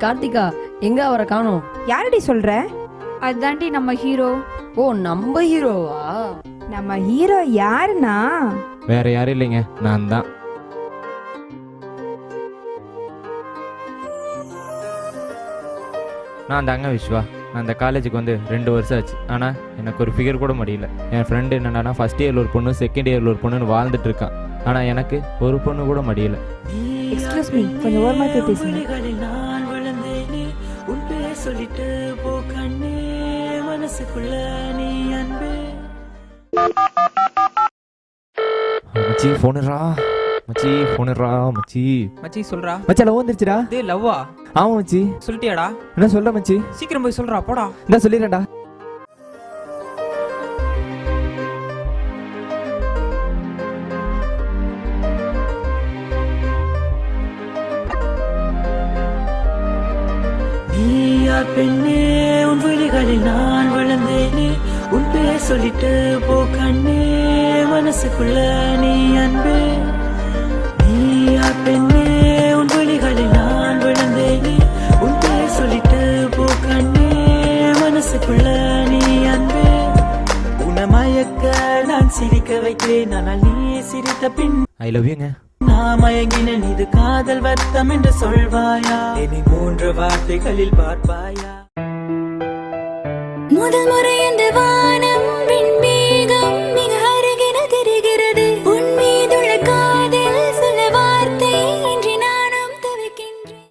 கார்த்திகா எங்க அவரை காணோம்? யாரடி சொல்ற? அதான்டி நம்ம ஹீரோ. ஓ நம்ம ஹீரோவா? நம்ம ஹீரோ யாருன்னா வேற யாரும் இல்லைங்க, நான் தான். நான் தாங்க விஸ்வா. நான் அந்த காலேஜுக்கு வந்து 2 வருஷம் ஆச்சு. ஆனால் எனக்கு ஒரு ஃபிகர் கூட முடியல. என் ஃப்ரெண்டு என்னன்னா ஃபர்ஸ்ட் இயரில் ஒரு பொண்ணு, செகண்ட் இயரில் ஒரு பொண்ணுன்னு வாழ்ந்துட்டு இருக்கான். ஆனால் எனக்கு ஒரு பொண்ணு கூட முடியல. எக்ஸ்கியூஸ் மீ, கொஞ்சம் ஓரமா போய் பேசுங்க. சொல்லிட்டு போ கண்ணே, மனசுக்குள்ள நீ அன்பே. மச்சி போனுறா, மச்சி போனுறா, மச்சி மச்சி சொல்றா. மச்சி லவ் வந்துருச்சுடா. டேய் லவ்வா? ஆமா மச்சி. சொல்லிட்டியாடா? என்ன சொல்ற மச்சி? சீக்கிரம் போய் சொல்றா, போடா. இந்த சொல்லிடுறேன்டா. பெண்ணே, உன் விழிகளில் நான் வளர்ந்தேனே, உன் பேர் சொல்லிட்டு போ கண்ணே, மனசுக்குள்ள நீ அன்பே. நீயா பெண்ணே, உன் விழிகளில் நான் வளர்ந்தேனே, உன் பேர் சொல்லிட்டு போ கண்ணே, மனசுக்குள்ள நீ அன்பே. உன்னை மயக்க நான் சிரிக்க வைத்தேன், ஆனால் நீ சிரித்த பின் ஐ லவ் யூங்க. நான் மயங்கினேன், இது காதல் வர்த்தம் என்று சொல்வாயா? இனி 3 வார்த்தைகளில் பார்ப்பாயா? முதல் முறை இந்த வானம் விண்மேகம் மிக அருகில் தெரிகிறது. உன் மீதுள்ள காதல் சில வார்த்தை இன்றி நானும் தவிக்கின்றேன்.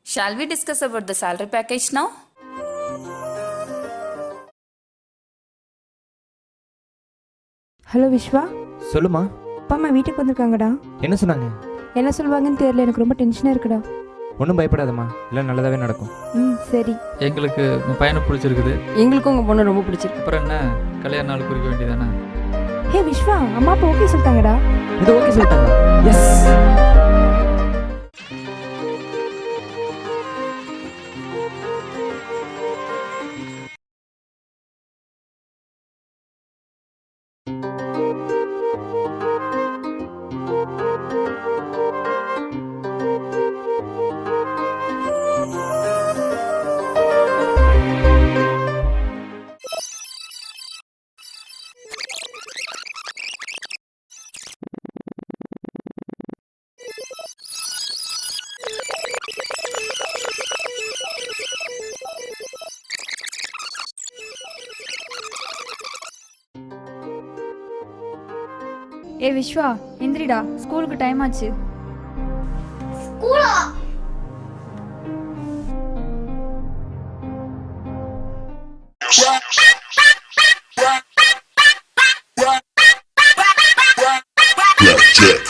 Shall we discuss about the salary package now? Hello Vishwa. சொல்லுமா. அப்பா அம்மா வீட்டுக்கு வந்திருக்காங்கடா. என்ன சொன்னாங்க? என்ன சொல்லுவாங்கன்னு தெரியல, எனக்கு ரொம்ப டென்ஷனா இருக்குடா. ஒன்றும் பயப்படாதம்மா, இல்லை நல்லதாகவே நடக்கும். சரி. எங்களுக்கு உங்க பையனை பிடிச்சிருக்குது. எங்களுக்கும் உங்க பொண்ணு ரொம்ப பிடிச்சிருக்கு. அப்புறம் என்ன, கல்யாண நாள் குறிக்க வேண்டியதானே? ஹே விஸ்வா, அம்மா அப்பா ஓகே சொல்லிட்டாங்கடா. இது ஓகே சொல்லிட்டாங்க. எஸ். ஏ விஸ்வா, எந்திரிடா, ஸ்கூலுக்கு டைம் ஆச்சு. ஸ்கூலா? Check.